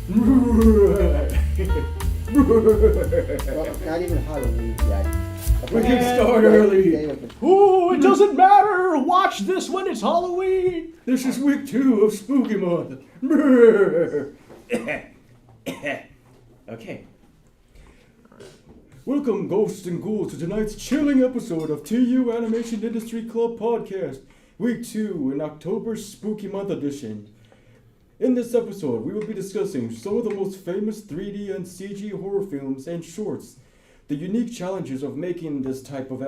Well, it's not even Halloween yet. We can start early. Ooh, it doesn't matter. Watch this when it's Halloween. This is week 2 of Spooky Month. Okay. Welcome, ghosts and ghouls, to tonight's chilling episode of TU Animation Industry Club Podcast, week 2 in October's Spooky Month edition. In this episode, we will be discussing some of the most famous 3D and CG horror films and shorts, the unique challenges of making this type of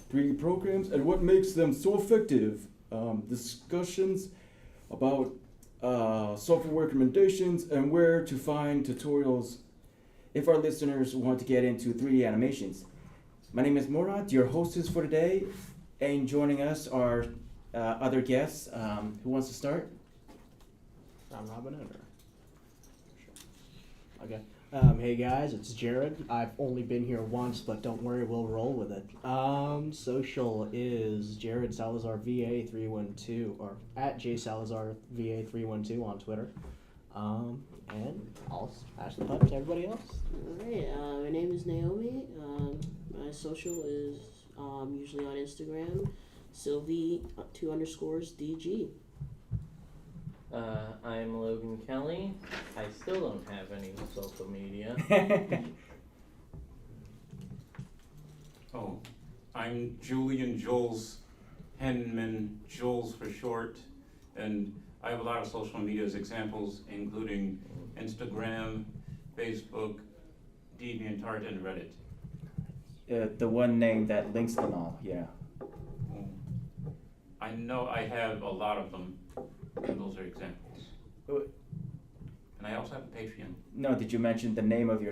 3D programs, and what makes them so effective. Discussions about software recommendations and where to find tutorials if our listeners want to get into 3D animations. My name is Murat, your hostess for today, and joining us are other guests. Who wants to start? I'm Robin Ender. Okay. Hey guys, it's Jared. I've only been here once, but don't worry, we'll roll with it. Social is Jared Salazar VA312 or at JSalazar VA312 on Twitter. And I'll pass the puck to everybody else. Alright, my name is Naomi. My social is usually on Instagram, Sylvie2_DG. I'm Logan Kelly. I still don't have any social media. Oh, I'm Julian Jules Henman, Jules for short, and I have a lot of social medias examples, including Instagram, Facebook, Deviantart, and Reddit. The one name that links them all, yeah. I know I have a lot of them, and those are examples. And I also have a Patreon. No, did you mention the name of your?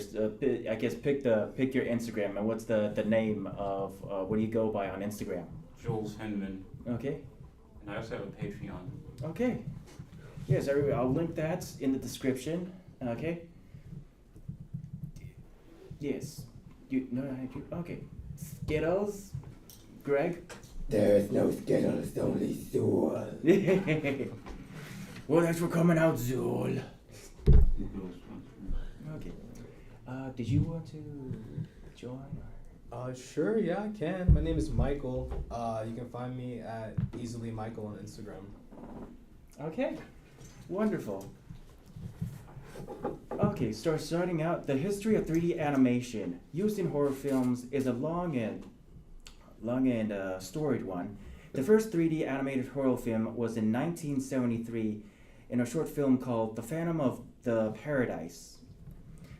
I guess pick your Instagram, and what's the name of what do you go by on Instagram? Jules Henman. Okay. And I also have a Patreon. Okay. Yes, I'll link that in the description. Okay. Yes. Okay. Skittles. Greg. There's no Skittles, only Zool. Well, thanks for coming out, Jules. Okay. Did you want to join? Sure, yeah, I can. My name is Michael. You can find me at Easily Michael on Instagram. Okay. Wonderful. Okay, starting out, the history of 3D animation used in horror films is a long and storied one. The first 3D animated horror film was in 1973 in a short film called The Phantom of the Paradise.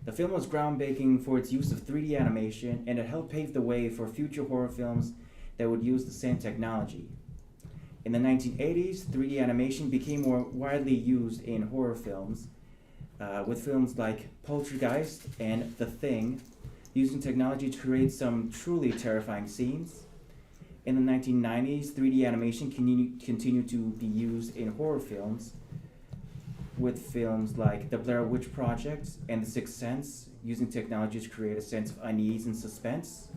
The film was groundbreaking for its use of 3D animation, and it helped pave the way for future horror films that would use the same technology. In the 1980s, 3D animation became more widely used in horror films, with films like Poltergeist and The Thing, using technology to create some truly terrifying scenes. In the 1990s, 3D animation continued to be used in horror films, with films like The Blair Witch Project and The Sixth Sense, using technology to create a sense of unease and suspense.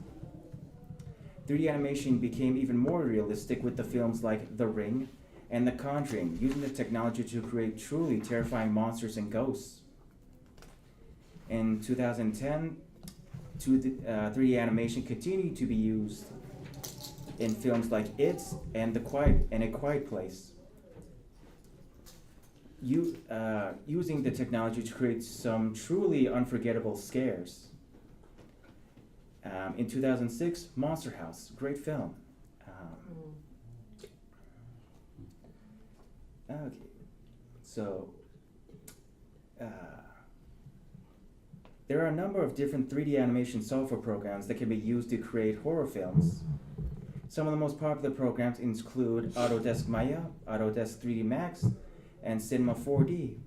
3D animation became even more realistic with the films like The Ring and The Conjuring, using the technology to create truly terrifying monsters and ghosts. In 2010, 3D animation continued to be used in films like It and A Quiet Place, using the technology to create some truly unforgettable scares. In 2006, Monster House, great film. Okay, so there are a number of different 3D animation software programs that can be used to create horror films. Some of the most popular programs include Autodesk Maya, Autodesk 3D Max, and Cinema 4D.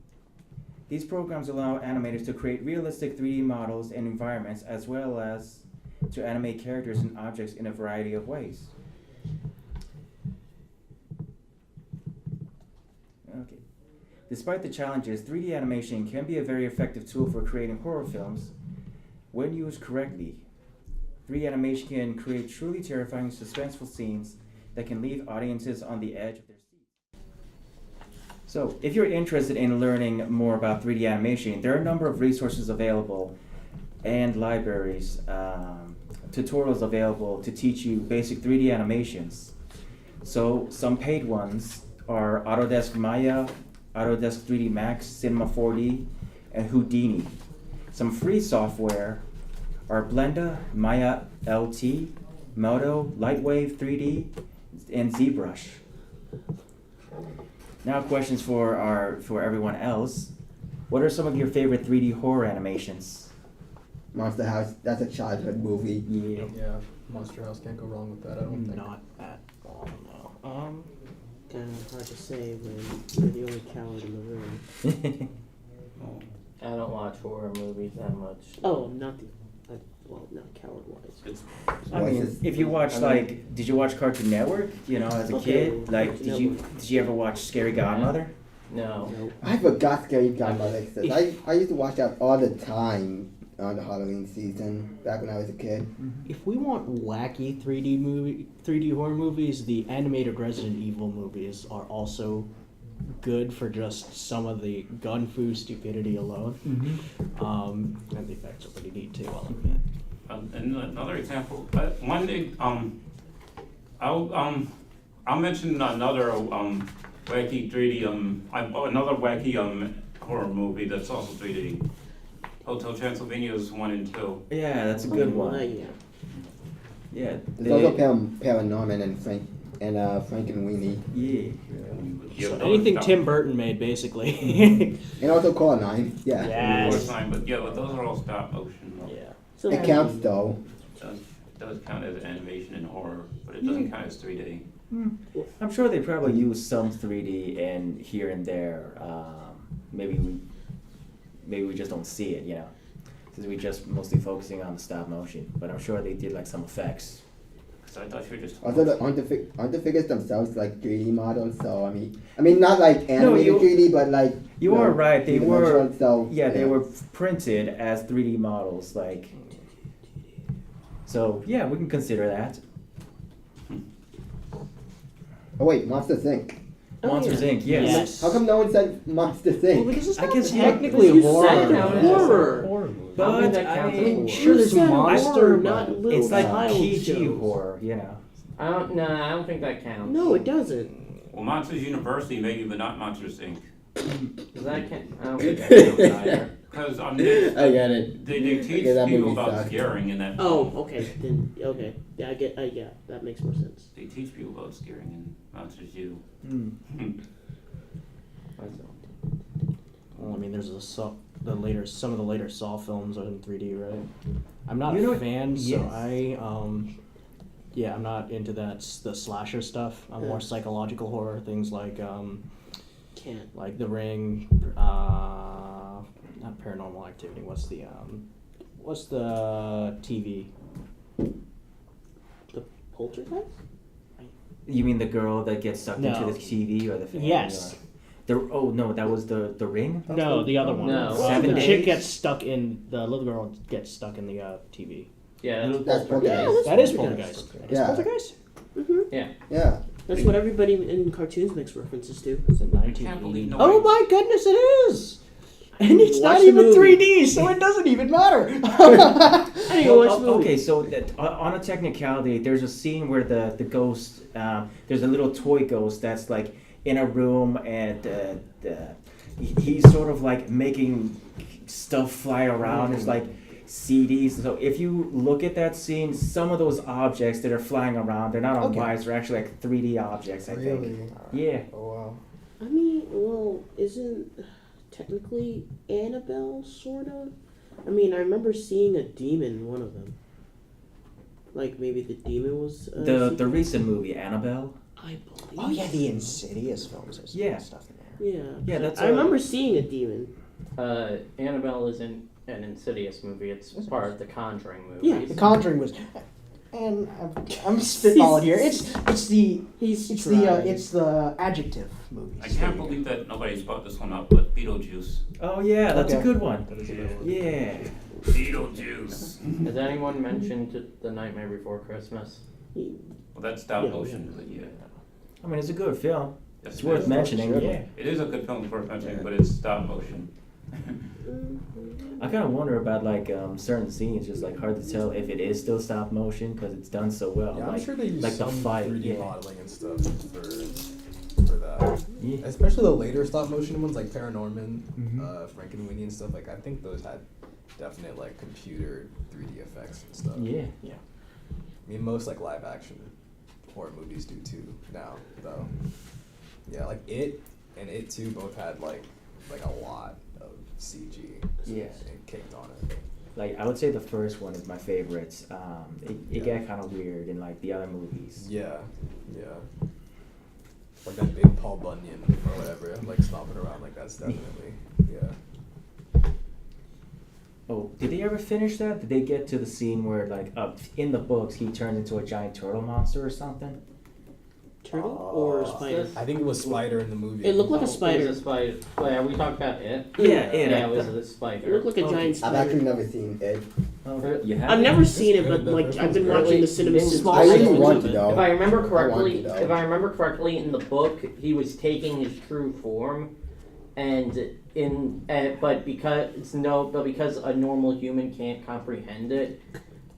These programs allow animators to create realistic 3D models and environments, as well as to animate characters and objects in a variety of ways. Okay. Despite the challenges, 3D animation can be a very effective tool for creating horror films when used correctly. 3D animation can create truly terrifying, suspenseful scenes that can leave audiences on the edge of their seats. So, if you're interested in learning more about 3D animation, there are a number of resources available and libraries, tutorials available to teach you basic 3D animations. So, some paid ones are Autodesk Maya, Autodesk 3D Max, Cinema 4D, and Houdini. Some free software are Blender, Maya LT, Modo, Lightwave 3D, and ZBrush. Now questions for everyone else. What are some of your favorite 3D horror animations? Monster House, that's a childhood movie. Yeah. Yeah, Monster House can't go wrong with that. I don't think. Not at all, no. Kind of hard to say when you're the only coward in the room. I don't watch horror movies that much. Oh, not the. Well, not coward-wise. I mean, if you watch did you watch Cartoon Network? You know, as a Okay, kid, like, Cartoon did you ever watch Scary Godmother? No. Nope. I forgot Scary Godmother exists. I used to watch that all the time on the Halloween season back when I was a kid. If we want wacky 3D horror movies, the animated Resident Evil movies are also good for just some of the gun fu stupidity alone. And the effects are pretty neat too, I'll admit. And another example, one thing, I'll mention another wacky 3D another wacky horror movie that's also 3D. Hotel Transylvania's 1 and 2. Yeah, that's a good one. Yeah. Yeah. There's also Paranorman and Frank and Weenie. Yeah. Yeah, So those anything stop- Tim Burton made, basically. And also Coraline. Yeah. Yeah. Yes. But those are all stop motion. Yeah. So It counts though. It does count as animation and horror, but it doesn't count as 3D. I'm sure they probably use some 3D and here and there. Maybe we just don't see it, you know, because we're just mostly focusing on the stop motion. But I'm sure they did like some effects. So I thought you were just. Also, aren't the figures themselves like 3D models? So I mean, not like animated you- 3D, but like. You are right. They were. three-dimensional, So, Yeah, they were printed as 3D models, like. So yeah, we can consider that. Oh wait, Monsters Inc. Oh, Monsters yeah. Inc. Yes. Yes. How come no one said Monsters Well, Inc? because it's I not guess technically you horror. said horror. Horror movie. I don't think that But, counts I as mean, horror. sure, there's You said monster, horror, but not little It's like child PG shows. horror, you know. I don't think that counts. No, it doesn't. Well, Monsters University maybe, but not Monsters Inc. Does that count? I don't think that counts either. Because I get it. they teach Yeah, that people movie about sucked. scaring in that. Oh, okay. Then okay. Yeah, yeah, that makes more sense. They teach people about scaring in Monsters U. Well, I mean, there's some of the later Saw films are in 3D, right? I'm not You know a what- fan, so yes. I'm not into the slasher stuff. I'm more psychological horror things like Can't. like The Ring, not Paranormal Activity. What's the TV? Poltergeist? You mean the girl that gets sucked No. into the TV or the fan? Yes. No, that was the Ring. No, the other one. No. Seven the Days? chick gets stuck in the little girl gets stuck in the TV. Yeah, that's That's Yeah, Poltergeist. That is Poltergeist. Poltergeist. That is Yeah. Poltergeist. Yeah. Yeah. That's what everybody in cartoons makes references to. It's in I can't believe 1980. no Oh one- my goodness, it is. And it's Watch not the even movie. 3D, so it doesn't even matter. I didn't even watch the movie. Okay, so on a technicality, there's a scene where the ghost, there's a little toy ghost that's like in a room, and he's sort of like making stuff fly around. There's like CDs. So if you look at that scene, some of those objects that are flying around, they're not on Okay. wires. They're actually like 3D objects, I think. Really? Yeah. Oh wow. I mean, well, isn't technically Annabelle sort of? I mean, I remember seeing a demon in one of them. Like maybe the demon was. The recent movie Annabelle. I believe. Oh yeah, the Insidious films. There's Yeah. stuff in there. Yeah. Yeah, that's. I remember seeing a demon. Annabelle isn't an Insidious movie. It's part of the Conjuring movies. Yeah. The Conjuring was, and I'm spitballing here. It's the it's the adjective movies. I can't believe that nobody's brought this one up, but Beetlejuice. Oh yeah, that's a Okay. good one. That is a good one. Yeah. Beetlejuice. Has anyone mentioned The Nightmare Before Christmas? Well, that's stop Yeah. motion, but yeah. I mean, it's a good film. It's worth mentioning. Yeah. It is a good film for mentioning, Yeah. but it's stop motion. I kind of wonder about like certain scenes, just like hard to tell if it is still stop motion because it's done so well. Yeah, like, I'm sure they use like the some fight, 3D yeah. modeling and stuff for that. Yeah. Especially the later stop motion ones like Paranorman, Mhm. Frankenweenie and stuff. Like I think those had definite like computer 3D effects and stuff. Yeah. I mean most like live action horror movies do too now though. Yeah, like It and It 2 both had like a lot of CG. Yeah. And kicked on it. Like I would say the first one is my favorite. It Yeah. got kind of weird in like the other movies. Yeah. Like that big Paul Bunyan or whatever, like stomping around, like that's definitely, yeah. Oh, did they ever finish that? Did they get to the scene where like in the books he turned into a giant turtle monster or something? Turtle or spider? I think it was Spider in the movie. It looked like a It spider. was a spider. Wait, are we talking about it? Yeah, Yeah, it was a spider. It looked like a giant I've spider. actually never seen it. You have I've it? never seen it, good. but like I've been Really? watching the cinema Small since. I really segments want of to it. though. If I remember I want correctly, to, though. if I remember correctly, in the book he was taking his true form, and because a normal human can't comprehend it,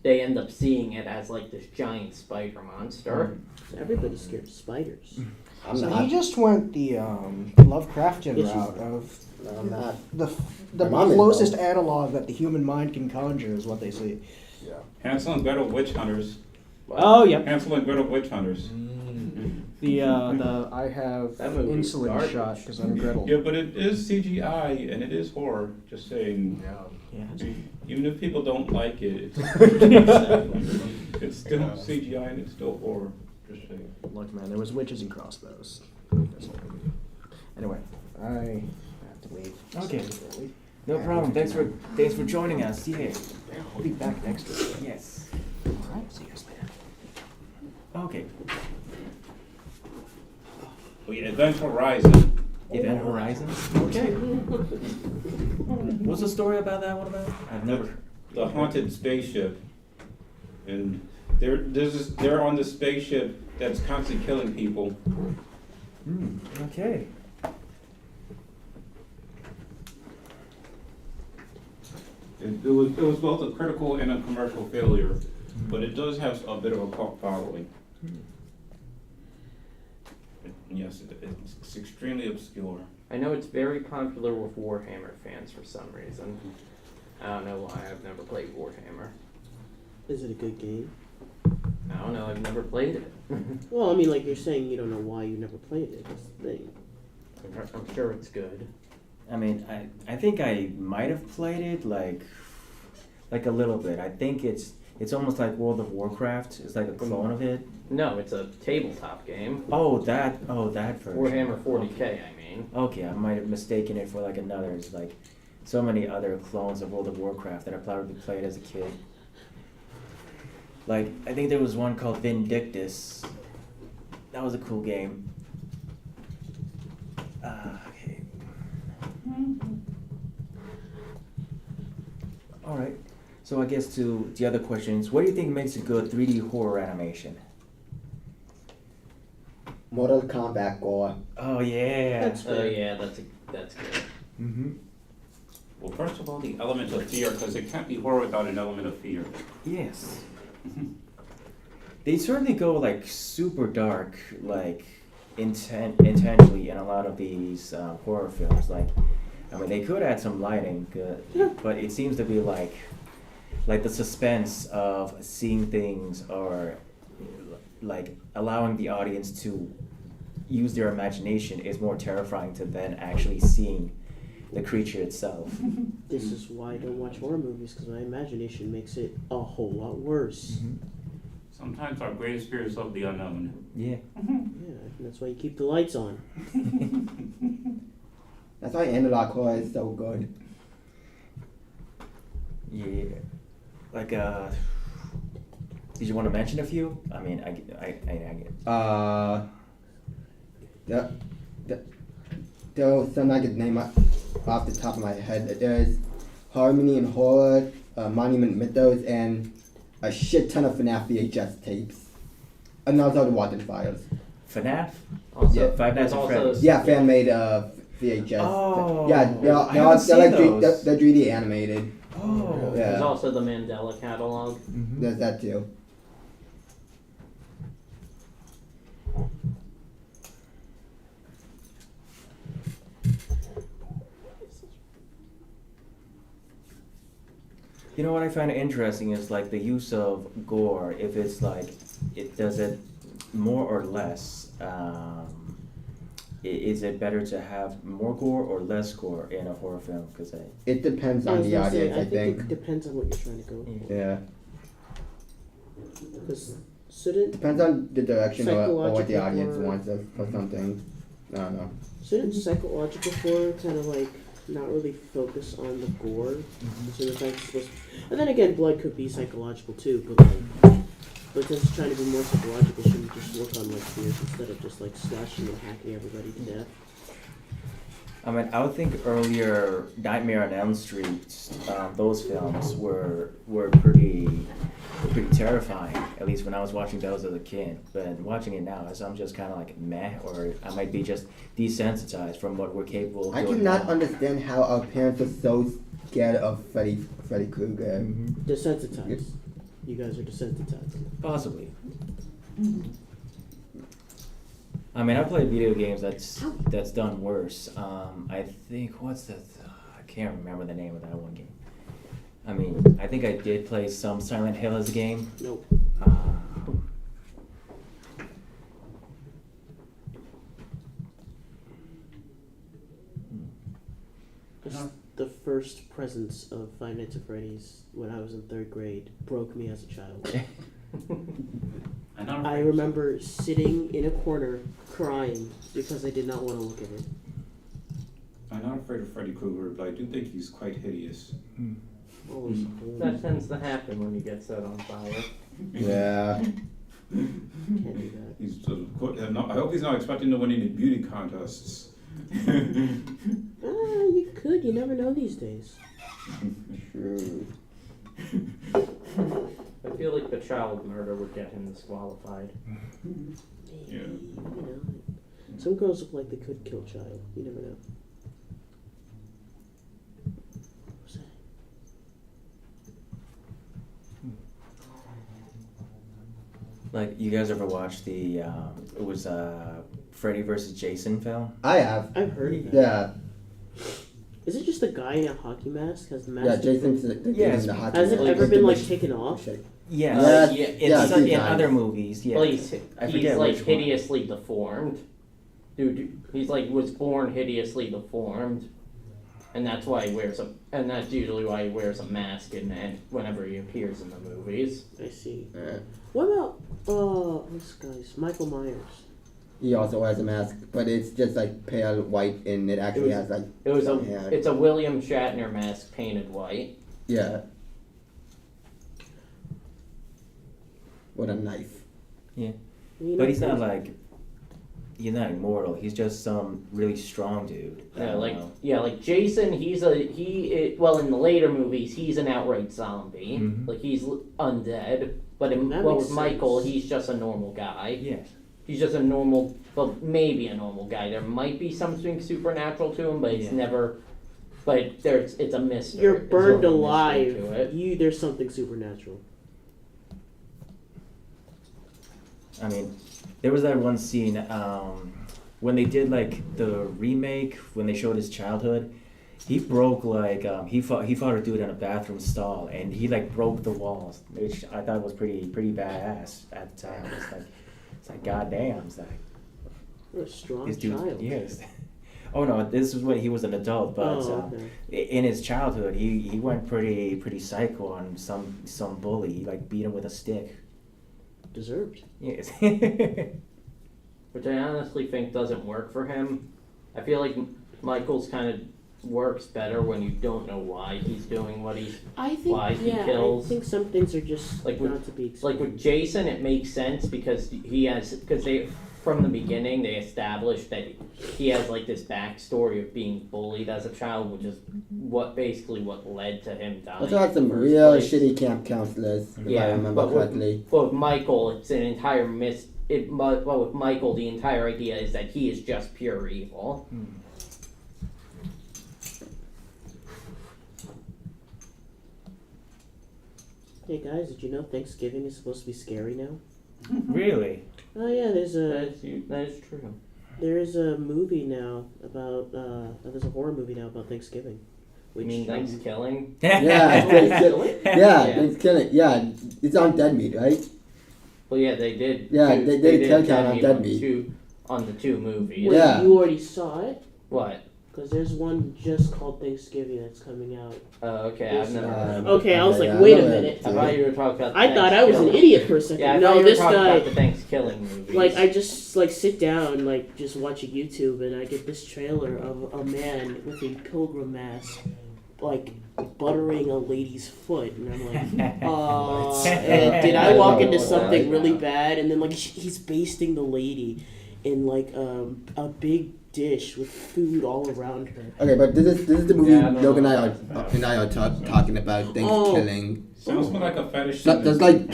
they end up seeing it as like this giant spider monster. Everybody's scared of spiders. I'm So not. he just went the Lovecraftian Yes, you- route of No, I'm not. the My mom is, closest though. analog that the human mind can conjure is what they see. Yeah. Hansel and Gretel Witch Hunters. Oh, yep. Hansel and Gretel Witch Hunters. The I have That movie is insulin garbage. shot because I'm Gretel. Yeah, but it is CGI and it is horror. Just saying. Yeah. Yeah. Even if people don't like it, it's still CGI and it's still horror. Just saying. Look, man, there was witches and crossbows. Anyway, I have to leave. Okay. No problem. Thanks for joining us. Yeah. I'll be back next week. Yes. All right, see you guys later. Okay. Event Horizon. Event Horizons. Okay. What's the story about that one about? I've never. The haunted spaceship. And they're on the spaceship that's constantly killing people. Okay. It was both a critical and a commercial failure, but it does have a bit of a cult following. Yes, it's extremely obscure. I know it's very popular with Warhammer fans for some reason. I don't know why. I've never played Warhammer. Is it a good game? I don't know. I've never played it. Well, I mean, like you're saying, you don't know why you never played it. That's the thing. I'm sure it's good. I mean, I think I might have played it like a little bit. I think it's almost like World of Warcraft. It's like a clone of it. No, it's a tabletop game. Oh, that version. Warhammer 40K, I mean. Okay, I might have mistaken it for like another. It's like so many other clones of World of Warcraft that I probably played as a kid. Like, I think there was one called Vindictus. That was a cool game. Okay. Alright. So I guess to the other questions, what do you think makes a good 3D horror animation? Mortal Kombat gore. Oh yeah. That's Oh fair. yeah, that's good. Mm-hmm. Well, first of all, the element of fear, because it can't be horror without an element of fear. Yes. They certainly go like super dark, like intentionally in a lot of these horror films. Like, I mean, they could add some lighting, but it seems to be like the suspense of seeing things or like allowing the audience to use their imagination is more terrifying to than actually seeing the creature itself. This is why I don't watch horror movies, because my imagination makes it a whole lot worse. Sometimes our greatest fear is of the unknown. Yeah. Yeah, that's why you keep the lights on. That's why analog horror is so good. Yeah. Like, did you want to mention a few? I mean, I There was some I could name off the top of my head. There's Harmony and Horror, Monument Mythos, and a shit ton of FNAF VHS tapes. And also the Wanted Files. FNAF? Also, Five Nights there's at also Freddy's. Yeah, fan made VHS. Oh, Yeah, I haven't seen they're those. they're 3D animated. Oh. Yeah. There's also the Mandela catalog. Mhm. There's that too. You know what I find interesting is like the use of gore. If it's like, does it more or less? Is it better to have more gore or less gore in a horror film? Because It depends I on was the gonna say, audience, I think. it depends on what you're trying to go. Yeah. Because shouldn't Depends on the direction or what the Psychological audience horror. wants or something. I don't know. shouldn't psychological horror kind of like not really focus on the gore? So the fact it's supposed and then again, blood could be psychological too, but like, but since it's trying to be more psychological, shouldn't just work on like fears instead of just like slashing and hacking everybody to death? I mean, I would think earlier Nightmare on Elm Street, those films were pretty terrifying. At least when I was watching those as a kid. But watching it now, I'm just kind of like meh, or I might be just desensitized from what we're capable of I doing cannot now. understand how our parents are so scared of Freddy Krueger. Mhm. Desensitized. You guys are desensitized. Possibly. I mean, I played video games that's done worse. I think I can't remember the name of that one game. I mean, I think I did play some Silent Hill as a game. Nope. The first presence of Five Nights at Freddy's when I was in 3rd grade broke me as a child. I remember sitting in a corner crying because I did not want to look at it. I'm not afraid of Freddy Krueger, but I do think he's quite hideous. All those That tends to happen when you get set on fire. Yeah. can't do that. He's I hope he's not expecting to win any beauty contests. You could. You never know these days. True. I feel like the child murder would get him disqualified. Maybe, Yeah. you know. Some girls look like they could kill a child. You never know. What was that? Like, you guys ever watched the it was Freddy versus Jason film? I have. I've heard of that. Yeah. Is it just a guy in a hockey mask? Has the mask? Yeah, Jason's Yes. the hockey. Has it mask. ever been like Shit. taken off? Shit. Yes. Yeah, in yeah, some, a few in times. other movies, yeah. Well, he's I forget like which one. hideously deformed. Dude, he's like was born hideously deformed, and that's why he wears and that's usually why he wears a mask and whenever he appears in the movies. I see. Yeah. What about this guy's Michael Myers? He also wears a mask, but it's just like pale white, and it actually has like. Yeah. It's a William Shatner mask painted white. Yeah. With a knife. Yeah. You know, But he's not like, he's not immortal. He's just some really strong dude. I don't know. Like Jason, well in the later movies he's an outright zombie, Mhm. like he's undead. But That with makes Michael, sense. he's just a normal guy. Yes. He's just a normal, well, maybe a normal guy. There might be something supernatural to him, but it's Yeah. never. But it's a mystery. You're It's burned sort of a mystery alive. to it. There's something supernatural. I mean, there was that one scene when they did like the remake, when they showed his childhood. He broke like he fought a dude in a bathroom stall, and he like broke the walls, which I thought was pretty badass at the time. It's like goddamn, it's like You're a strong this dude. child. Yes. Oh no, this is when he was an adult, but Okay. in his childhood, he went pretty psycho on some bully. He like beat him with a stick. Deserved. Yes. Which I honestly think doesn't work for him. I feel like Michael's kind of works better when you don't know why he's doing what he's. I think. Why he Yeah, kills. I think some things are just Like with- not to be expected. Like with Jason, it makes sense because they from the beginning they established that he has like this backstory of being bullied as a child, which is what led to him dying. Also had some in the first real place. shitty camp counselors, if I Yeah, remember but correctly. with Michael, it's an entire with Michael, the entire idea is that he is just pure evil. Hey guys, did you know Thanksgiving is supposed to be scary now? Really? Oh yeah, That is true. there is a movie now about there's a horror movie now about Thanksgiving. You mean Thanksgiving? Yeah, Thanksgiving? yeah, Yeah. Thanksgiving. Yeah, it's on Dead Meat, right? Well, yeah, they did. Yeah, they did a kill count on Dead Meat. On the two movies. Wait, Yeah. you already saw it? What? Because there's one just called Thanksgiving that's coming out. Okay, I've never heard of it. Okay, I was like, yeah, wait I a know minute. I thought you were talking about. I thought I was an Thanksgiving. idiot for a second. Yeah, I thought no, you were this talking guy. about the Thanksgiving movies. Like I just like sit down, like just watch a YouTube, and I get this trailer of a man with a pilgrim mask, like buttering a lady's foot, and I'm like, did I walk into something really bad? And then like he's basting the lady in like a big dish with food all around her. Okay, but this is the movie Yeah, I don't Logan know and I are talking about Thanksgiving. Sounds more like a fetish. So, there's like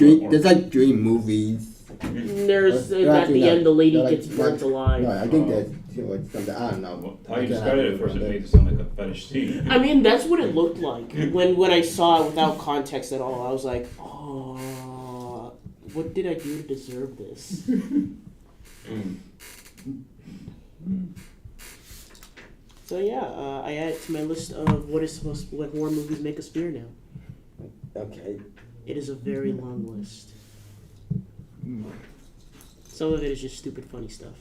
dream movies. There's No, at the end the lady no, like- gets burnt alive. No, I think there's something. I don't know. How you I can't described it at first, it remember. made it sound like a fetish scene. I mean, that's what it looked like when I saw it without context at all. I was like, oh, what did I do to deserve this? So yeah, I add it to my list of what horror movies make us fear now. Okay. It is a very long list. Some of it is just stupid, funny stuff.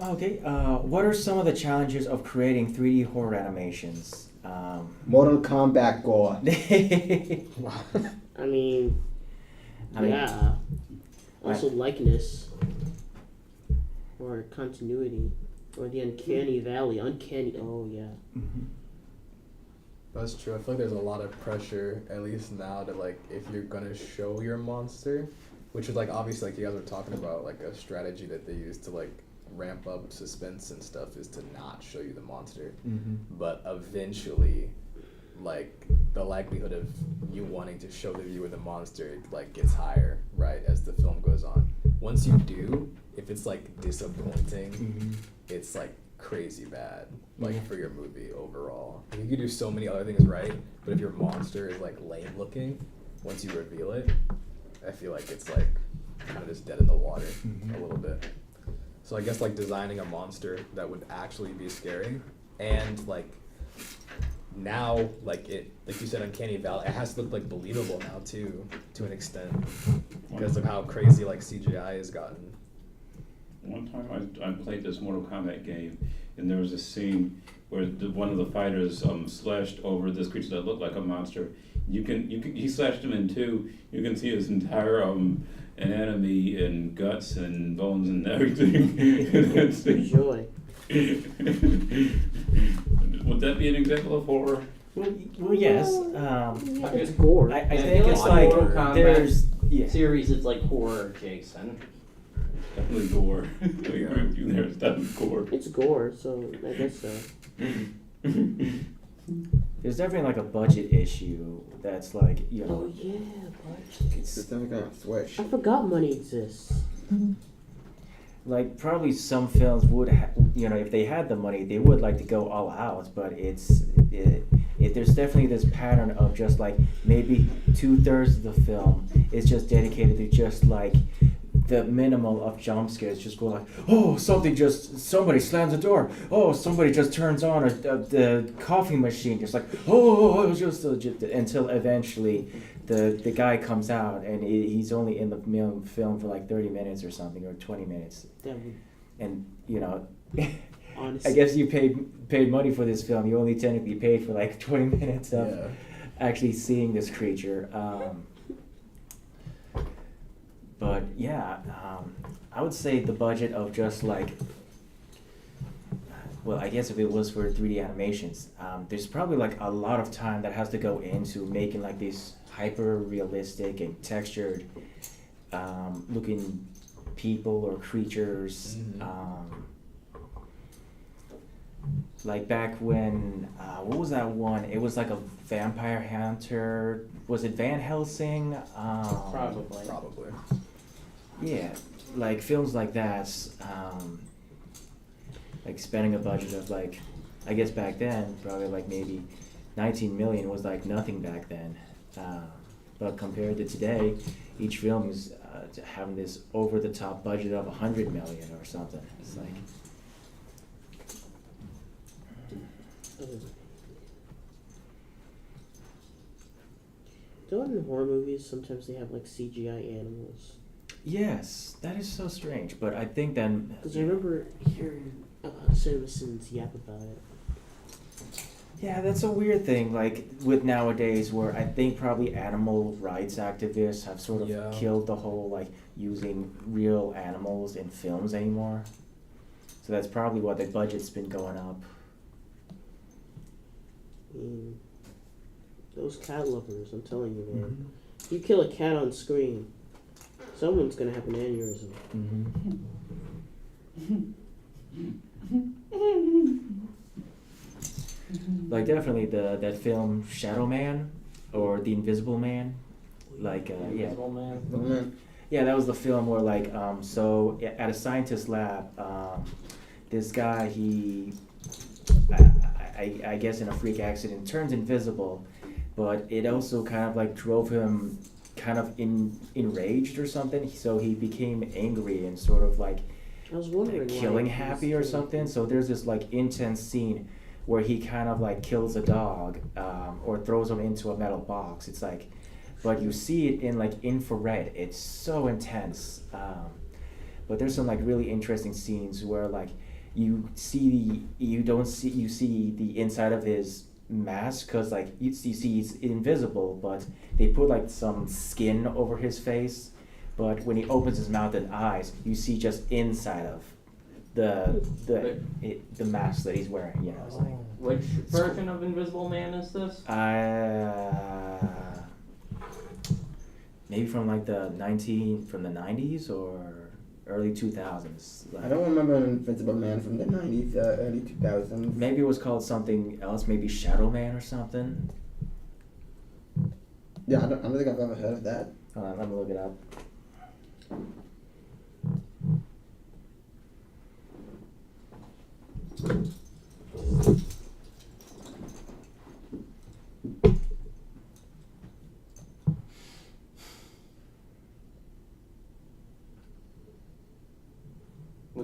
Okay, what are some of the challenges of creating 3D horror animations? Mortal Kombat gore. I mean, yeah. Also likeness. Or continuity. Or the uncanny valley. Uncanny, oh yeah. That's true. I feel like there's a lot of pressure, at least now, to like if you're gonna show your monster, which is like obviously like you guys were talking about, like a strategy that they use to like ramp up suspense and stuff is to not show you the monster. But eventually, like the likelihood of you wanting to show the viewer the monster like gets higher, right, as the film goes on. Once you do, if it's like disappointing, it's like crazy bad, like for your movie overall. You can do so many other things right, but if your monster is like lame looking, once you reveal it, I feel like it's like kind of just dead in the water a little bit. So I guess like designing a monster that would actually be scary, and like now like it, like you said, Uncanny Valley, it has to look like believable now too, to an extent, because of how crazy like CGI has gotten. One time I played this Mortal Kombat game, and there was a scene where one of the fighters slashed over this creature that looked like a monster. He slashed him in two. You can see his entire anatomy and guts and bones and everything. Enjoy. Would that be an example of horror? Well, yes. It's gore. I I think feel it's like like Mortal Kombat there's series is like horror, Jason. Definitely gore. I agree with you there. It's definitely gore. It's gore, so I guess so. there's definitely like a budget issue that's like, you Oh know, yeah, but It's something kind of switch. I forgot money exists. like probably some films would if they had the money, they would like to go all out, but there's definitely this pattern of just like maybe 2/3 of the film is just dedicated to just like the minimal of jump scares. Just go like, oh, somebody slams the door, oh, somebody just turns on the coffee machine, just like, oh, just until eventually the guy comes out and he's only in the film for like 30 minutes or something, or 20 minutes. That would, And honestly. I guess you paid money for this film. You only technically paid for like 20 minutes of actually seeing this creature. But yeah, I would say the budget of just like, well, I guess if it was for 3D animations, there's probably like a lot of time that has to go into making like these hyper realistic and textured looking people or creatures. like back when what was that one? It was like a vampire hunter. Was it Van Helsing? Probably. Probably. Yeah, like films like that. Like spending a budget of like, I guess back then probably like maybe 19 million was like nothing back then. But compared to today, each film is having this over-the-top budget of 100 million or something. It's like. Don't in horror movies sometimes they have like CGI animals? Yes, that is so strange, but I think then. Because I remember hearing CinemaSins yap about it. Yeah, that's a weird thing, like with nowadays where I think probably animal rights activists have sort of killed the whole like using real animals in films anymore. So that's probably why the budget's been going up. Those cat lovers, I'm telling you, man. You kill a cat on screen, someone's gonna have an aneurysm. Like definitely that film Shadow Man or The Invisible Man, like Invisible Man. yeah, that was the film where like so at a scientist lab, this guy I guess in a freak accident turns invisible, but it also kind of like drove him kind of enraged or something, so he became angry and sort of like I was wondering killing happy or something. So there's this like intense scene where he kind of like kills a dog or throws him into a metal box. It's like, but you see it in like infrared. It's so intense. But there's some like really interesting scenes where like you see the inside of his mask, because like you see he's invisible, but they put like some skin over his face. But when he opens his mouth and eyes, you see just inside of the mask that he's wearing. You know, it's like, which version of Invisible Man is this? Maybe from like the 90s or early 2000s. Like, I don't remember an Invincible Man from the 90s, early 2000s. Maybe it was called something else, maybe Shadow Man or something. Yeah, I don't think I've ever heard of that. Hold on, let me look it up.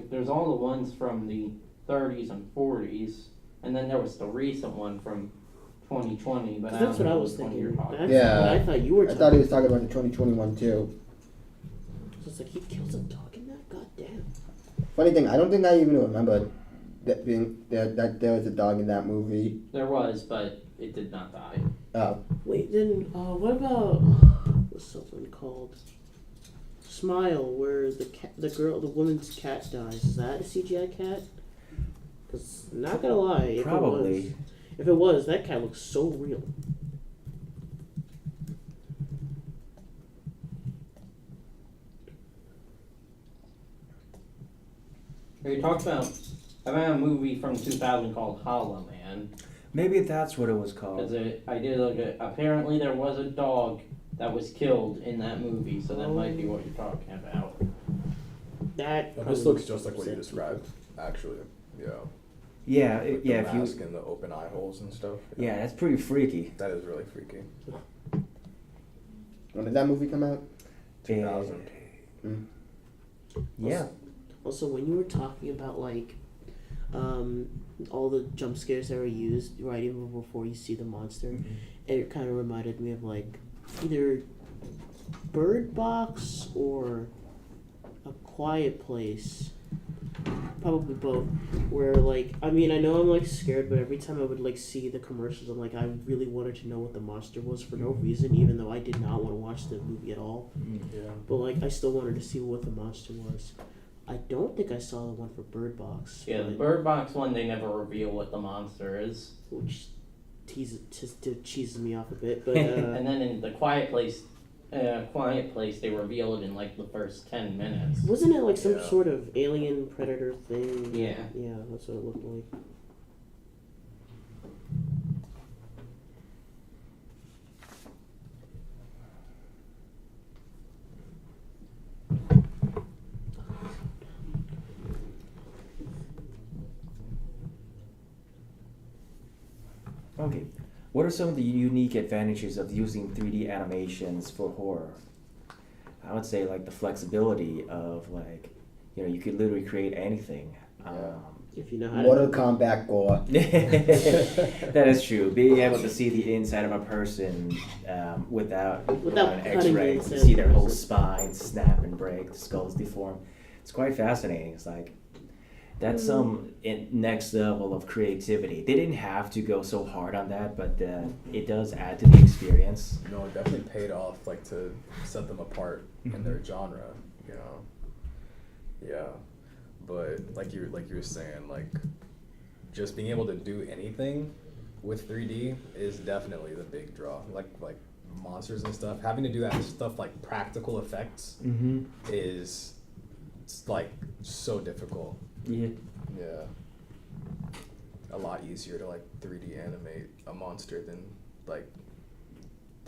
There's all the ones from the 30s and 40s, and then there was the recent one from 2020. But I that's don't what I know was which one thinking. you're talking That's Yeah. what I thought you were I talking thought he was talking about the 2021 too. So it's like he kills a dog in that? God damn. Funny thing, I don't think I even remember that there was a dog in that movie. There was, but it did not die. Oh. Wait, then what about what's something called Smile, where the woman's cat dies? Is that a CGI cat? Because not gonna lie, Probably. If it was, that cat looks so real. We talked about a movie from 2000 called Hollow Man. Maybe that's what it was called. Apparently there was a dog that was killed in that movie, so that might be what you're talking about. This looks just like what you described, actually. Yeah. Yeah, With yeah. the If you, mask and the open eye holes and stuff. yeah, that's pretty freaky. That is really freaky. When did that movie come out? 2000. Yeah. Also, when you were talking about like all the jump scares that were used right even before you see the monster, it kind of reminded me of like either Bird Box or A Quiet Place. Probably both. Where like, I mean, I know I'm like scared, but every time I would like see the commercials, I'm like, I really wanted to know what the monster was for no reason, even though I did not want to watch the movie at all. Yeah. But like, I still wanted to see what the monster was. I don't think I saw the one for Bird Box. Yeah, the Bird Box one, they never reveal what the monster is. Which cheeses me off a bit, but And then in the Quiet Place, they reveal it in like the first 10 minutes. wasn't it like some sort of alien predator thing? Yeah. Yeah, that's what it looked like. Okay. What are some of the unique advantages of using 3D animations for horror? I would say like the flexibility of like, you could literally create anything. If you know how Mortal to. Kombat gore. That is true. Being able to see the inside of a person without an cutting X-ray, the to inside see of the their whole person. spine snap and break, the skulls deform. It's quite fascinating. It's like that's some next level of creativity. They didn't have to go so hard on that, but it does add to the experience. No, it definitely paid off, like, to set them apart in their genre, you know. Yeah, but like you were saying, like, just being able to do anything with 3D is definitely the big draw. Like monsters and stuff, having to do that stuff like practical effects is like so difficult. Yeah. Yeah. A lot easier to like 3D animate a monster than like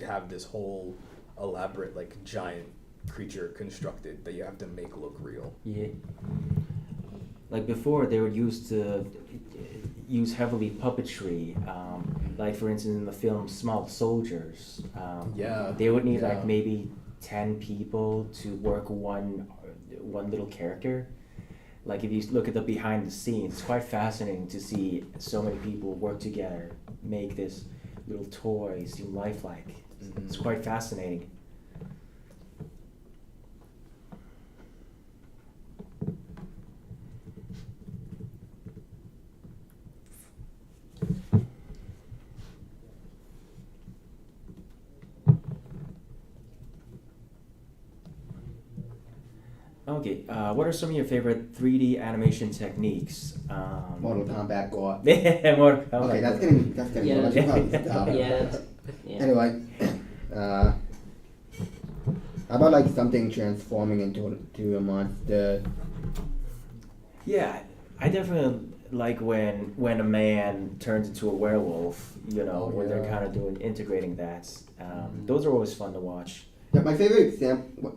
have this whole elaborate like giant creature constructed that you have to make look real. Yeah. Like before, they would use heavily puppetry. Like for instance, in the film Small Soldiers, they would need like maybe 10 people to work one little character. Like if you look at the behind the scenes, it's quite fascinating to see so many people work together, make this little toy seem lifelike. It's quite fascinating. Okay, what are some of your favorite 3D animation techniques? Mortal Kombat gore. Mortal Kombat. Okay, that's getting Yeah. I should probably stop. Yeah. Anyway, how about like something transforming into a monster? Yeah, I definitely like when a man turns into a werewolf. When they're kind of integrating that. Those are always fun to watch. Yeah, my favorite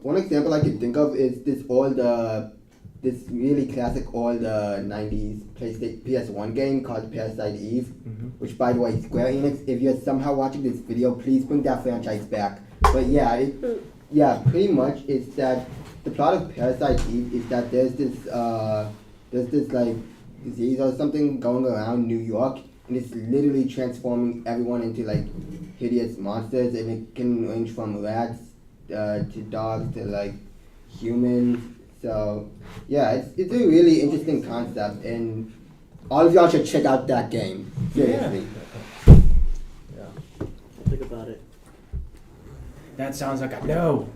one example I can think of is this really classic old 90s PlayStation PS1 game called Parasite Eve, which, by the way, Square Enix, if you're somehow watching this video, please bring that franchise back. But yeah, pretty much it's that the plot of Parasite Eve is that there's this like disease or something going around New York, and it's literally transforming everyone into like hideous monsters, and it can range from rats to dogs to like humans. So yeah, it's a really interesting concept, and all of y'all should check out that game. Seriously. Think about it. That sounds like a no.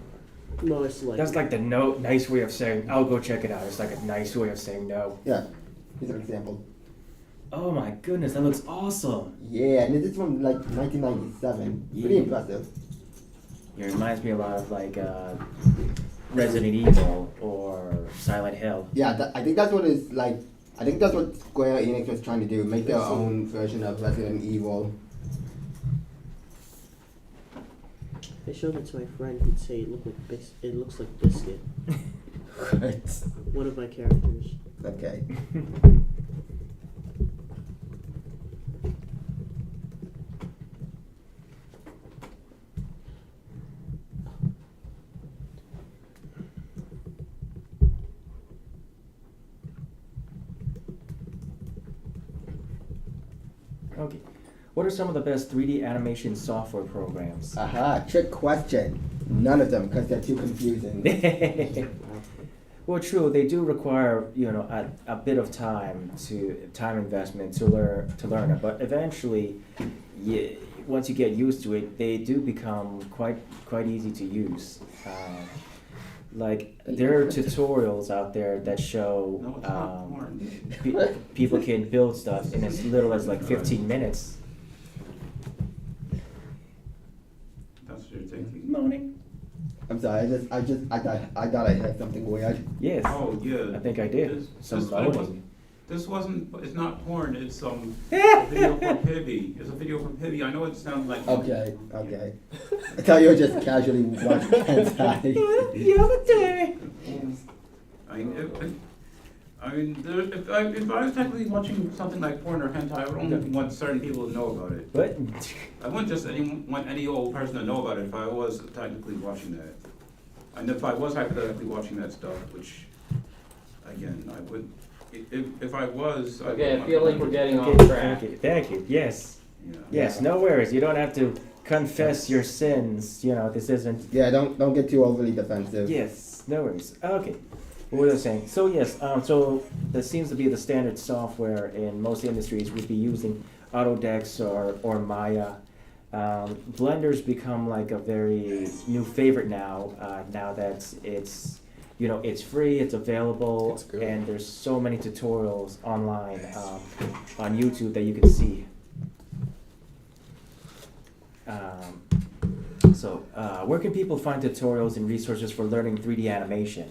No, it's like. That's like the nice way of saying I'll go check it out. It's like a nice way of saying no. Yeah, here's an example. Oh my goodness, that looks awesome. Yeah, and this is from like 1997. Pretty impressive. It reminds me a lot of like Resident Evil or Silent Hill. Yeah, I think that's what it's like. I think that's what Square Enix was trying to do, make their own version of Resident Evil. I showed it to my friend. He'd say it looks like Biscuit. Right. One of my characters. Okay. Okay. What are some of the best 3D animation software programs? Aha, trick question. None of them, because they're too confusing. Well, true. They do require a bit of time investment to learn it, but eventually, once you get used to it, they do become quite easy to use. Like there are tutorials out there that show people can build stuff in as little as like 15 minutes. That's what you're thinking. Moaning. I'm sorry, I thought I heard something weird. Yes. Oh yeah. I think I did. Some moaning. It's not porn, it's a video from Pivy. It's a video from Pivy. I know it sounds like Okay. I thought you were just casually watching hentai. I mean, I mean, if I was technically watching something like porn or hentai, I would only want certain people to know about it. But I wouldn't just want any old person to know about it if I was technically watching that. And if I was hypothetically watching that stuff, which, again, I would, if I was. Okay, I feel like we're getting off okay, track. thank you. Yes. Yeah. Yes, no worries. You don't have to confess your sins. You know, this isn't. Yeah, don't get too overly defensive. Yes, no worries. Okay. What was I saying? So yes, so that seems to be the standard software in most industries would be using Autodesk or Maya. Blender's become like a very new favorite now. Now that it's it's free, it's available, It's good. and there's so many tutorials online on YouTube that you can see. So where can people find tutorials and resources for learning 3D animation?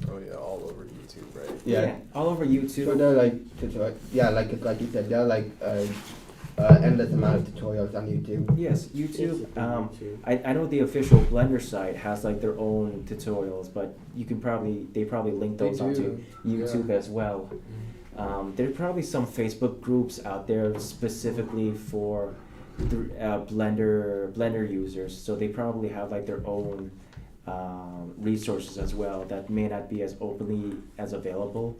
Oh yeah, all over YouTube, right? Yeah. all over So YouTube. there are like like you said, there are like endless amount of tutorials on YouTube. Yes, Yes, YouTube. it's on YouTube. I know the official Blender site has like their own tutorials, but they probably link They those onto do, YouTube as well. There are probably some Facebook groups out there specifically for Blender users, so they probably have like their own resources as well that may not be as openly as available.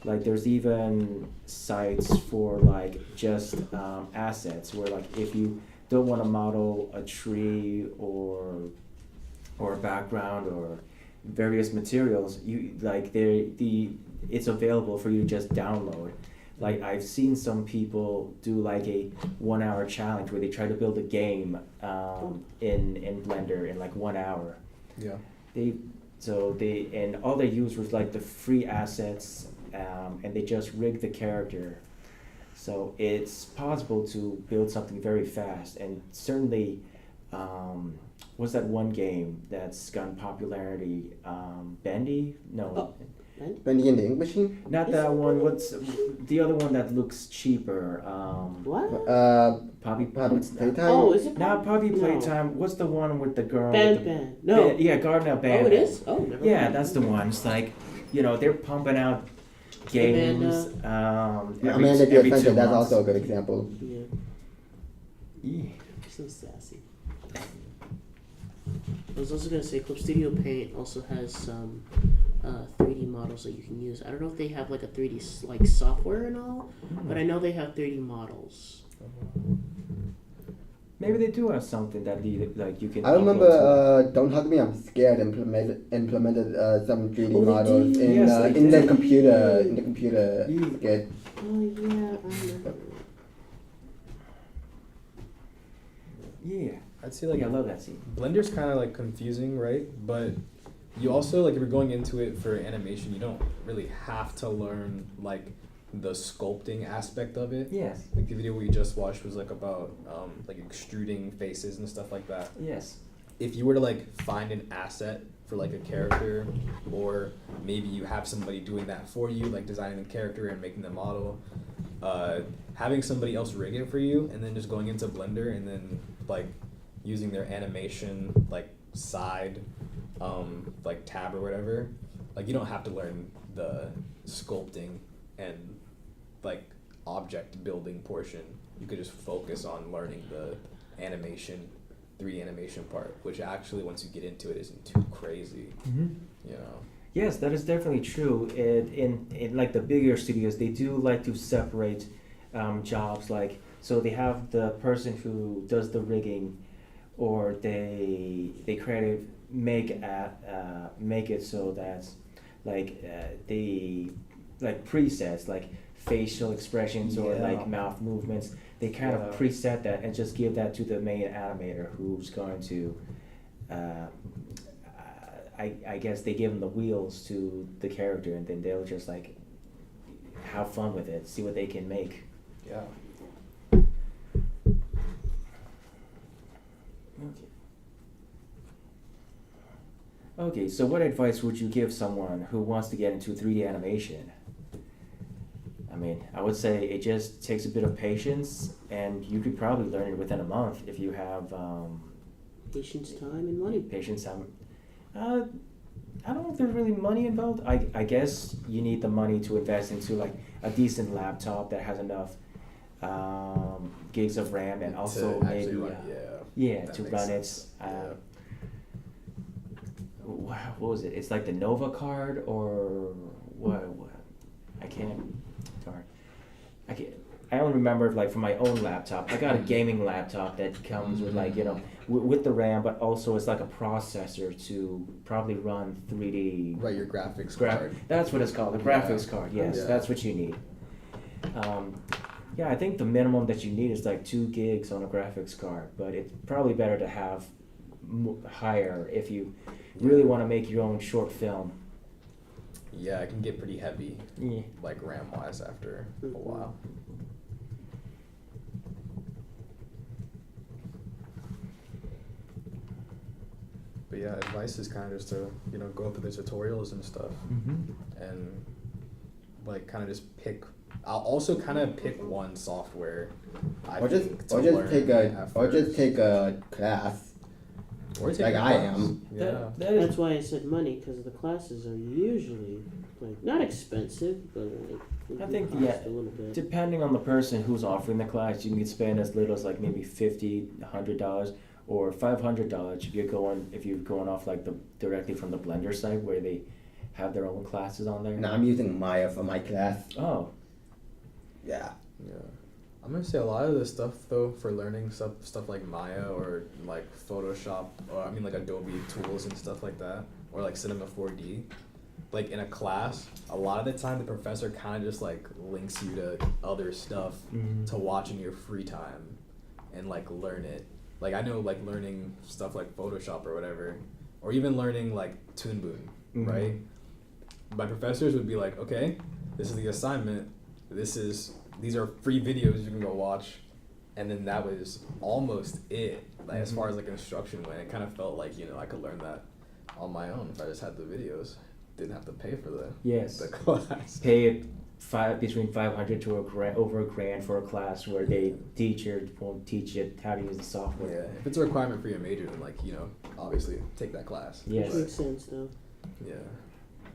Like there's even sites for like just assets where like if you don't want to model a tree or a background or various materials, you like it's available for you to just download. Like I've seen some people do like a 1 hour challenge where they try to build a game in Blender in like 1 hour. Yeah. And all they used was like the free assets, and they just rigged the character. So it's possible to build something very fast, and certainly, what's that one game that's gotten popularity? Bendy? No, Bendy and the Ink Machine. not that one. What's the other one that looks cheaper? What? Poppy Playtime. Oh, is it? Not Poppy No. Playtime. What's the one with the girl? with the- Band. No. Yeah, Garden of Band. Oh, it is? Oh, never Yeah, mind. that's the one. It's like, they're pumping out games. Amanda the every 2 Offender, that's months. also a good example. Yeah. Yeah. So sassy. I was also gonna say Clip Studio Paint also has some 3D models that you can use. I don't know if they have like a 3D like software and all, but I know they have 3D models. Maybe they do have something that you can. I upload remember Don't Hug Me, I'm Scared implemented some 3D Oh, they models did? Yes, they in the did. computer Yeah. skit. Oh yeah, I remember. Yeah. I'd say like I love that scene. Blender's kind of like confusing, right? But you also like if you're going into it for animation, you don't really have to learn like the sculpting aspect of it. Yes. Like the video we just watched was like about like extruding faces and stuff like that. Yes. If you were to like find an asset for like a character, or maybe you have somebody doing that for you, like designing the character and making the model, having somebody else rig it for you, and then just going into Blender and then like using their animation like side like tab or whatever, like you don't have to learn the sculpting and like object building portion. You could just focus on learning the animation, 3D animation part, which actually once you get into it isn't too crazy, you know. Yes, that is definitely true. In like the bigger studios, they do like to separate jobs. Like so, they have the person who does the rigging, or they make it so that they like presets like facial expressions or like mouth movements. They kind of preset that and just give that to the main animator who's going to. I guess they give them the wheels to the character, and then they'll just like have fun with it, see what they can make. Yeah. Okay, so what advice would you give someone who wants to get into 3D animation? I mean, I would say it just takes a bit of patience, and you could probably learn it within a month if you have Patience, time, and money. patience. I don't know if there's really money involved. I guess you need the money to invest into like a decent laptop that has enough gigs of RAM and also To actually maybe run, that to makes run sense. it. What was it? It's like the Nova card or what? I can't. Darn. I can't. I don't remember if, like, for my own laptop, I got a gaming laptop that comes with, like, with the RAM, but also it's like a processor to probably run 3D. Right, your graphics card. That's what it's called, the graphics card. Yes, Yeah. that's what you need. Yeah, I think the minimum that you need is like 2 gigs on a graphics card, but it's probably better to have higher if you really want to make your own short film. Yeah, it can get pretty heavy, Yeah. like RAM-wise after a while. But yeah, advice is kind of just to, go through the tutorials and stuff, and like kind of just pick. I'll also kind of pick one software. Or just take a class. Or take like a I class. am. Yeah. That's why I said money, because the classes are usually like not expensive, but like I they think, cost yeah, a little bit. depending on the person who's offering the class, you can spend as little as like maybe $50, $100, or $500 if you're going off like directly from the Blender site where they have their own classes on there. Now I'm using Maya for my class. Oh, Yeah. Yeah. I'm gonna say a lot of this stuff though for learning stuff like Maya or like Photoshop or like Adobe tools and stuff like that or like Cinema 4D. Like in a class, a lot of the time the professor kind of just like links you to other stuff to watch in your free time and like learn it. Like I know like learning stuff like Photoshop or whatever, or even learning like Toon Boon, right? My professors would be like, okay, this is the assignment. These are free videos you can go watch, and then that was almost it. Like as far as like instruction went, it kind of felt like I could learn that on my own if I just had the videos. Didn't have to pay for the class. Pay between $500 to over $1,000 for a class where they won't teach you how to use the software. Yeah, if it's a requirement for your major, then obviously take that class. Yes. Makes sense though. Yeah.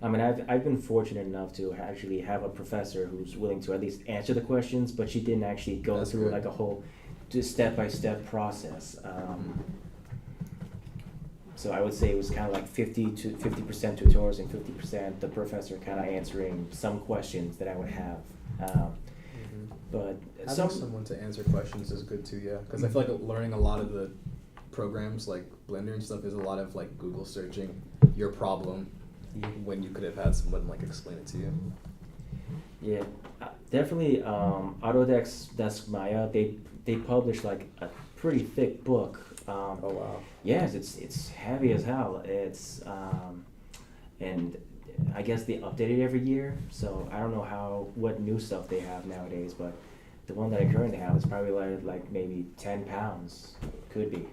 I mean, I've been fortunate enough to actually have a professor who's willing to at least answer the questions, but she didn't actually go That's through good. like a whole just step-by-step process. So I would say it was kind of like 50% tutorials and 50% the professor kind of answering some questions that I would have. But Having someone to answer questions is good too, yeah. Because I feel like learning a lot of the programs like Blender and stuff is a lot of like Google searching your problem when you could have had someone like explain it to you. Yeah, definitely. Autodesk Maya, they publish like a pretty thick book. Oh wow. Yes, it's heavy as hell. It's and I guess they update it every year. So I don't know what new stuff they have nowadays, but the one that I currently have is probably like maybe 10 pounds. Could be.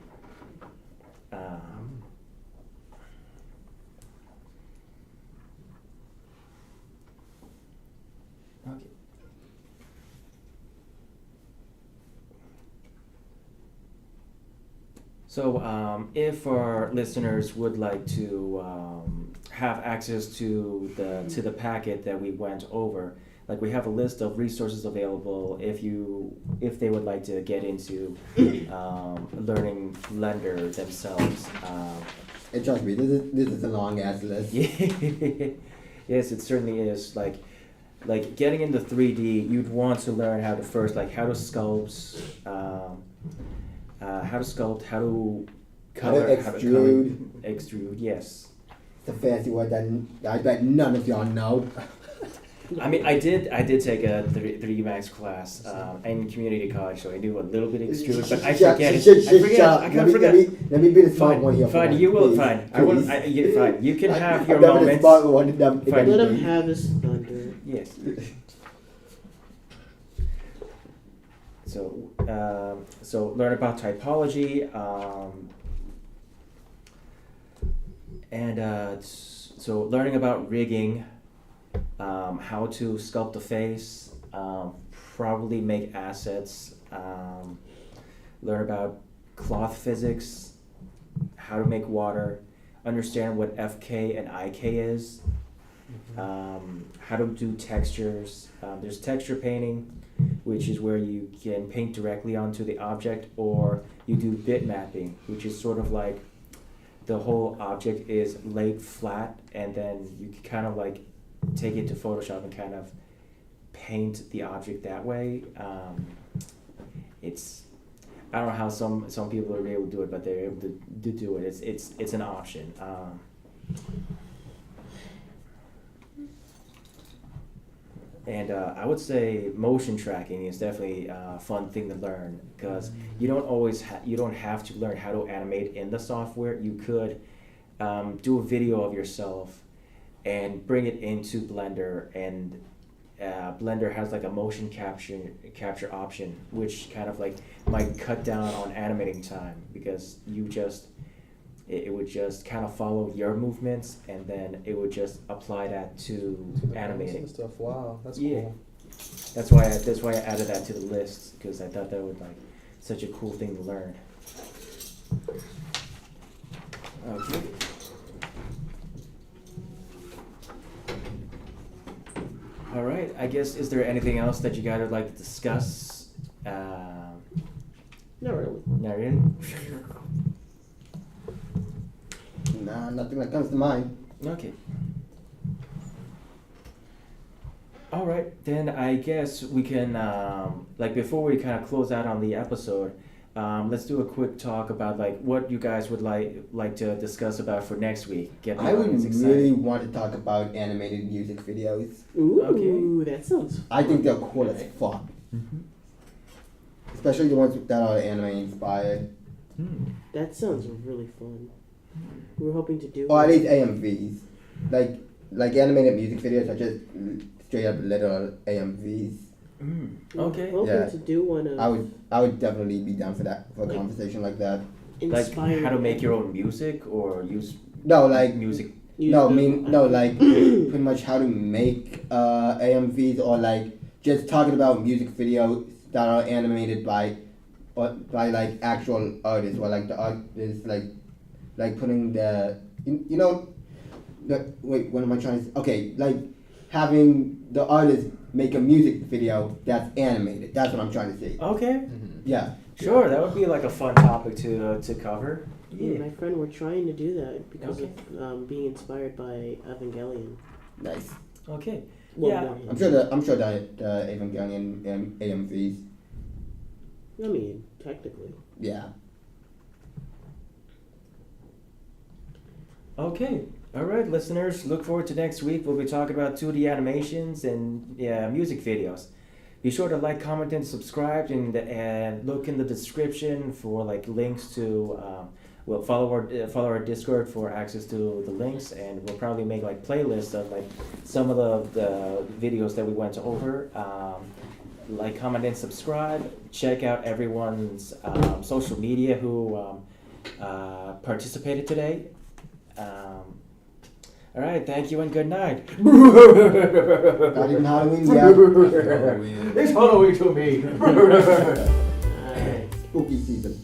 Okay. So, if our listeners would like to have access to the packet that we went over, like we have a list of resources available. If they would like to get into learning Blender themselves. And trust me, this is a long ass list. Yes, it certainly is. Like getting into 3D, you'd want to learn how to sculpt, how to color, extrude. Yes. It's a fancy word that I bet none of y'all know. I mean, I did take a 3D Max class in community college, so I knew a little bit of extrude, but I forget it. I can't forget. Let me be the smart one here. Fine, you will. Fine, I will. Fine, you can have your I'm never the moments. smart one. Fine. Let him have his thunder. Yes. So learn about typology, so learning about rigging, how to sculpt a face, probably make assets, learn about cloth physics, how to make water. understand what FK and IK is, how to do textures. There's texture painting, which is where you can paint directly onto the object, or you do bit mapping, which is sort of like the whole object is laid flat, and then you can kind of like take it to Photoshop and kind of paint the object that way. It's, I don't know how some people are able to do it, but they're able to do it. It's an option. And I would say motion tracking is definitely a fun thing to learn, because you don't have to learn how to animate in the software. You could do a video of yourself and bring it into Blender, and Blender has like a motion capture option, which kind of like might cut down on animating time, because it would just kind of follow your movements, and then it would just apply that to animating and stuff. Wow, that's Yeah. cool. That's why I added that to the list, because I thought that would like such a cool thing to learn. Okay. All right. I guess, is there anything else that you guys would like to discuss? Not really. Not really. Nah, nothing that comes to mind. Okay. All right, then I guess we can, like, before we kind of close out on the episode, let's do a quick talk about like what you guys would like to discuss about for next week. Get the I would audience excited. really want to talk about animated music videos. Ooh, Okay. that sounds. I think they're cool as fuck. Mm-hmm. Especially the ones that are anime inspired. That sounds really fun. We were hoping to do. Or at least AMVs. Like animated music videos are just straight up literal AMVs. Okay. We're hoping Yeah. to do one of. I would definitely be down for that, for a Like- conversation like that. Like inspired how to make your own music, or use No, like music. like pretty much how to make AMVs, or like just talking about music videos that are animated by like actual artists, or like the artists like putting the wait, what am I trying to say? Okay, like having the artist make a music video that's animated. That's what I'm trying to say. Okay. Yeah. Sure, that would be like a fun topic to cover. Me and my friend were trying to do that because Okay. of being inspired by Evangelion. Nice. Okay. Well, Yeah. more him. I'm sure that Evangelion AMVs. I mean, technically. Yeah. Okay. All right, listeners. Look forward to next week. We'll be talking about 2D animations and music videos. Be sure to like, comment, and subscribe, and look in the description for like links to. Follow our Discord for access to the links, and we'll probably make like playlists of like some of the videos that we went over. Like, comment, and subscribe. Check out everyone's social media who participated today. All right, thank you and good night. Not even Halloween yet. Halloween. It's Halloween to me. Alright. Spooky season.